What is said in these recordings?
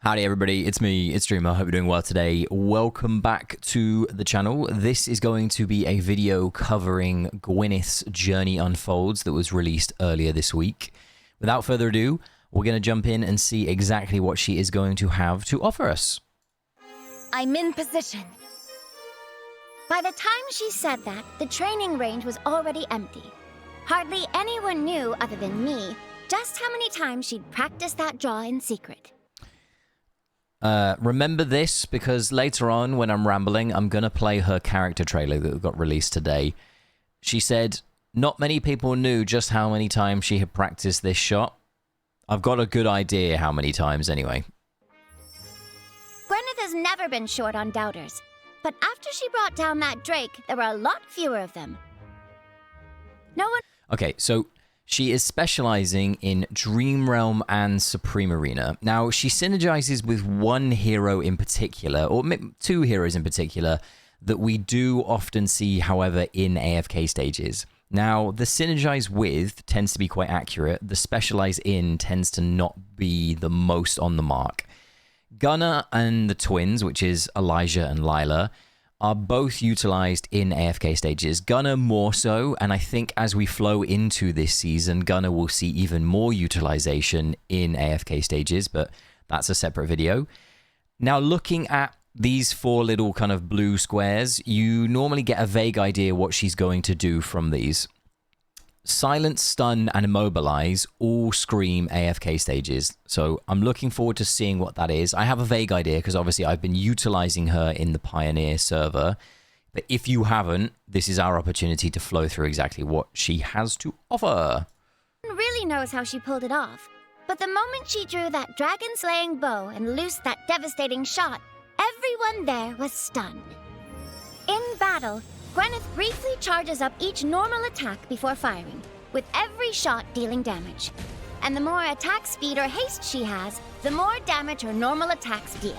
Howdy everybody, it's me, it's Dreamer. Hope you're doing well today. Welcome back to the channel. This is going to be a video covering Gwyneth's Journey Unfolds that was released earlier this week. Without further ado, we're going to jump in and see exactly what she is going to have to offer us. I'm in position. By the time she said that, the training range was already empty. Hardly anyone knew, other than me, just how many times she'd practiced that draw in secret. Remember this, because later on when I'm rambling, I'm going to play her character trailer that got released today. She said not many people knew just how many times she had practiced this shot. I've got a good idea how many times anyway. Gwyneth has never been short on doubters, but after she brought down that Drake, there were a lot fewer of them. No one... Okay, so she is specializing in Dream Realm and Supreme Arena. Now, she synergizes with one hero in particular, or two heroes in particular, that we do often see, however, in AFK stages. Now, the synergize with tends to be quite accurate. The specialize in tends to not be the most on the mark. Gunnar and the twins, which is Elijah and Lila, are both utilized in AFK stages. Gunnar more so, and I think as we flow into this season, Gunnar will see even more utilization in AFK stages, but that's a separate video. Now, looking at these four little kind of blue squares, you normally get a vague idea what she's going to do from these. Silence, Stun, and Immobilize all scream AFK stages, so I'm looking forward to seeing what that is. I have a vague idea because obviously I've been utilizing her in the Pioneer server, but if you haven't, this is our opportunity to flow through exactly what she has to offer. No one really knows how she pulled it off, but the moment she drew that dragon-slaying bow and loosed that devastating shot, everyone there was stunned. In battle, Gwyneth briefly charges up each normal attack before firing, with every shot dealing damage. And the more attack speed or haste she has, the more damage her normal attacks deal.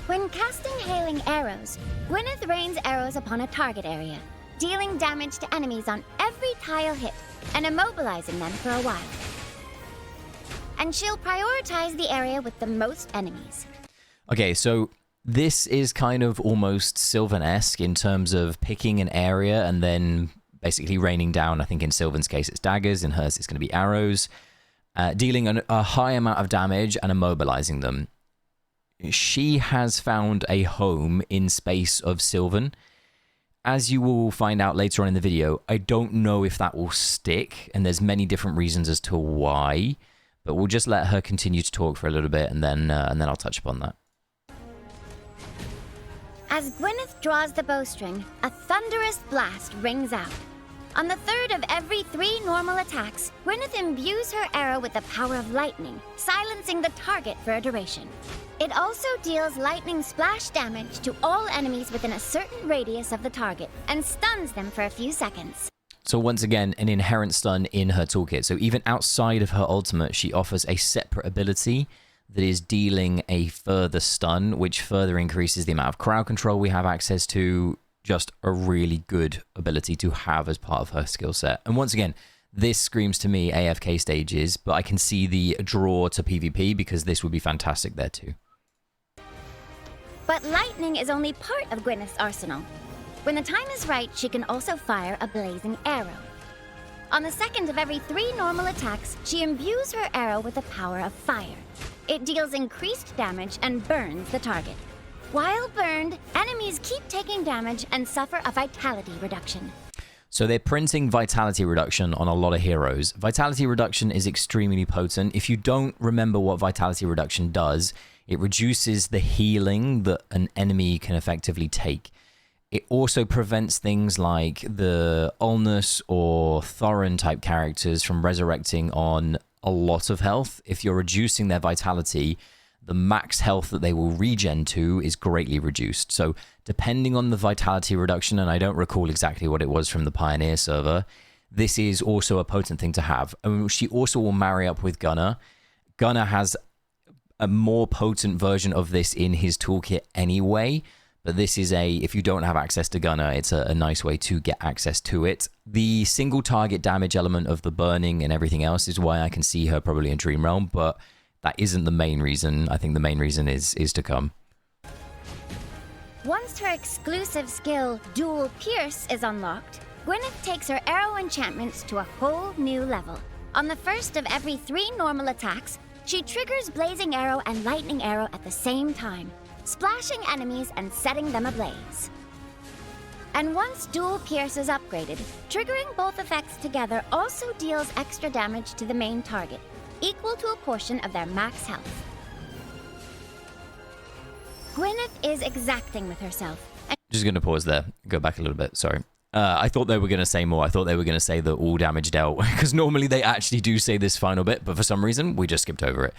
When casting Hailing Arrows, Gwyneth rains arrows upon a target area, dealing damage to enemies on every tile hit and immobilizing them for a while. And she'll prioritize the area with the most enemies. Okay, so this is kind of almost Sylvan-esque in terms of picking an area and then basically raining down. I think in Sylvan's case it's daggers, in hers it's going to be arrows, dealing a high amount of damage and immobilizing them. She has found a home in space of Sylvan. As you will find out later on in the video, I don't know if that will stick, and there's many different reasons as to why, but we'll just let her continue to talk for a little bit and then I'll touch upon that. As Gwyneth draws the bowstring, a thunderous blast rings out. On the third of every 3 normal attacks, Gwyneth imbues her arrow with the power of lightning, silencing the target for a duration. It also deals lightning splash damage to all enemies within a certain radius of the target, and stuns them for a few seconds. So once again, an inherent stun in her toolkit. So even outside of her ultimate, she offers a separate ability that is dealing a further stun, which further increases the amount of crowd control we have access to. Just a really good ability to have as part of her skill set. And once again, this screams to me AFK stages, but I can see the draw to PvP because this would be fantastic there too. But lightning is only part of Gwyneth's arsenal. When the time is right, she can also fire a blazing arrow. On the second of every 3 normal attacks, she imbues her arrow with the power of fire. It deals increased damage and burns the target. While burned, enemies keep taking damage and suffer a vitality reduction. So they're printing vitality reduction on a lot of heroes. Vitality reduction is extremely potent. If you don't remember what vitality reduction does, it reduces the healing that an enemy can effectively take. It also prevents things like the Ulnus or Thorin type characters from resurrecting on a lot of health. If you're reducing their vitality, the max health that they will regen to is greatly reduced. So depending on the vitality reduction, and I don't recall exactly what it was from the Pioneer server, this is also a potent thing to have. And she also will marry up with Gunnar. Gunnar has a more potent version of this in his toolkit anyway, but this is if you don't have access to Gunnar, it's a nice way to get access to it. The single target damage element of the burning and everything else is why I can see her probably in Dream Realm, but that isn't the main reason. I think the main reason is to come. Once her exclusive skill, Dual Pierce, is unlocked, Gwyneth takes her arrow enchantments to a whole new level. On the first of every 3 normal attacks, she triggers Blazing Arrow and Lightning Arrow at the same time, splashing enemies and setting them ablaze. And once Dual Pierce is upgraded, triggering both effects together also deals extra damage to the main target, equal to a portion of their max health. Gwyneth is exacting with herself. Just going to pause there. Go back a little bit. Sorry. I thought they were going to say more. I thought they were going to say that all damage dealt, because normally they actually do say this final bit, but for some reason, we just skipped over it.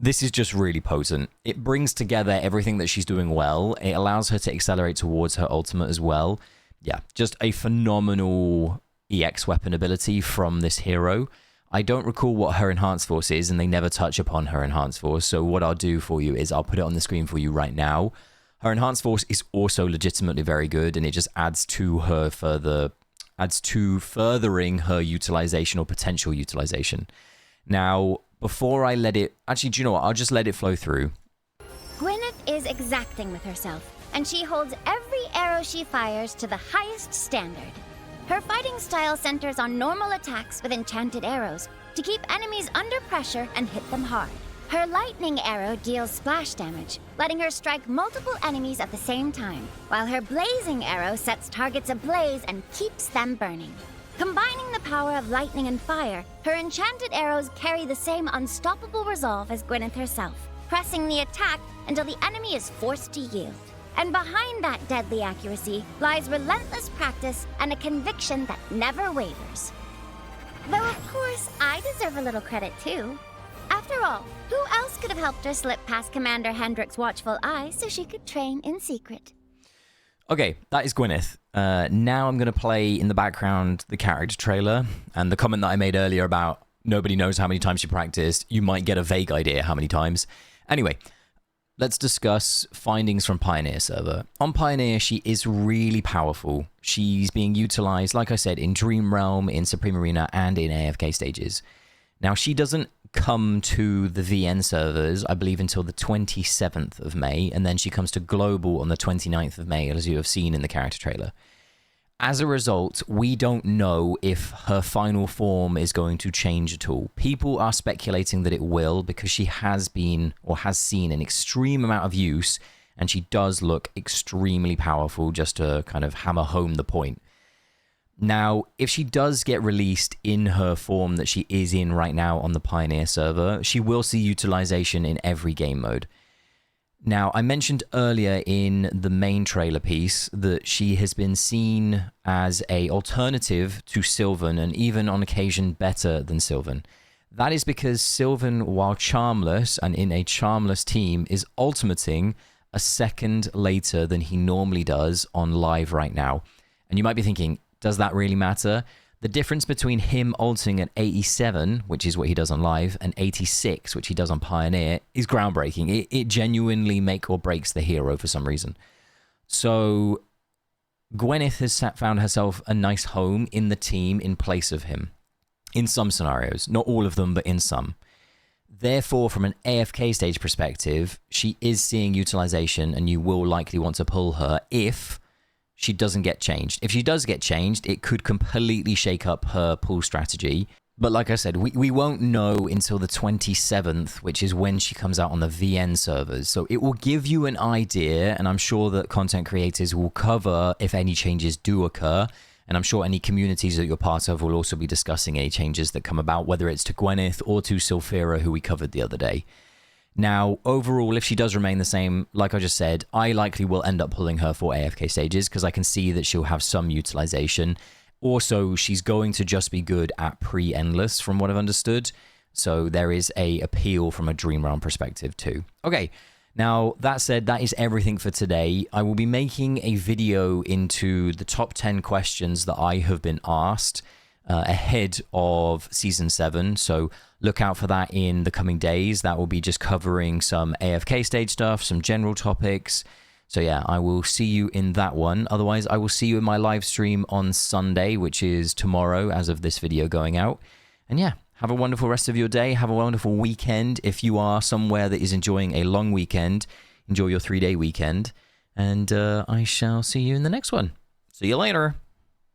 This is just really potent. It brings together everything that she's doing well. It allows her to accelerate towards her ultimate as well. Yeah, just a phenomenal EX weapon ability from this hero. I don't recall what her enhanced force is, and they never touch upon her enhanced force. So what I'll do for you is I'll put it on the screen for you right now. Her enhanced force is also legitimately very good, and it just adds to furthering her utilization or potential utilization. Now, before I let it... Actually, do you know what? I'll just let it flow through. Gwyneth is exacting with herself, and she holds every arrow she fires to the highest standard. Her fighting style centers on normal attacks with enchanted arrows to keep enemies under pressure and hit them hard. Her lightning arrow deals splash damage, letting her strike multiple enemies at the same time, while her blazing arrow sets targets ablaze and keeps them burning. Combining the power of lightning and fire, her enchanted arrows carry the same unstoppable resolve as Gwyneth herself, pressing the attack until the enemy is forced to yield. And behind that deadly accuracy lies relentless practice and a conviction that never wavers. Though of course, I deserve a little credit too. After all, who else could have helped her slip past Commander Hendrick's watchful eye so she could train in secret? Okay, that is Gwyneth. Now I'm going to play in the background the character trailer, and the comment that I made earlier about nobody knows how many times she practiced, you might get a vague idea how many times. Anyway, let's discuss findings from Pioneer server. On Pioneer, she is really powerful. She's being utilized, like I said, in Dream Realm, in Supreme Arena, and in AFK Stages. Now, she doesn't come to the VN servers, I believe, until the 27th of May, and then she comes to Global on the 29th of May, as you have seen in the character trailer. As a result, we don't know if her final form is going to change at all. People are speculating that it will, because she has been, or has seen, an extreme amount of use, and she does look extremely powerful, just to kind of hammer home the point. Now, if she does get released in her form that she is in right now on the Pioneer server, she will see utilization in every game mode. Now, I mentioned earlier in the main trailer piece that she has been seen as an alternative to Sylvan, and even on occasion better than Sylvan. That is because Sylvan, while charmless and in a charmless team, is ultimating a second later than he normally does on live right now. And you might be thinking, does that really matter? The difference between him ulting at 87, which is what he does on live, and 86, which he does on Pioneer, is groundbreaking. It genuinely make or breaks the hero for some reason. So Gwyneth has found herself a nice home in the team in place of him. In some scenarios. Not all of them, but in some. Therefore, from an AFK stage perspective, she is seeing utilization, and you will likely want to pull her if she doesn't get changed. If she does get changed, it could completely shake up her pull strategy. But like I said, we won't know until the 27th, which is when she comes out on the VN servers. So it will give you an idea, and I'm sure that content creators will cover if any changes do occur. And I'm sure any communities that you're part of will also be discussing any changes that come about, whether it's to Gwyneth or to Sylphira, who we covered the other day. Now, overall, if she does remain the same, like I just said, I likely will end up pulling her for AFK stages because I can see that she'll have some utilization. Also, she's going to just be good at pre-endless from what I've understood. So there is a appeal from a Dream Realm perspective too. Okay, now that said, that is everything for today. I will be making a video into the top 10 questions that I have been asked ahead of Season 7. So look out for that in the coming days. That will be just covering some AFK stage stuff, some general topics. So yeah, I will see you in that one. Otherwise, I will see you in my live stream on Sunday, which is tomorrow as of this video going out. And yeah, Have a wonderful rest of your day. Have a wonderful weekend. If you are somewhere that is enjoying a long weekend, enjoy your 3-day weekend. And I shall see you in the next one. See you later.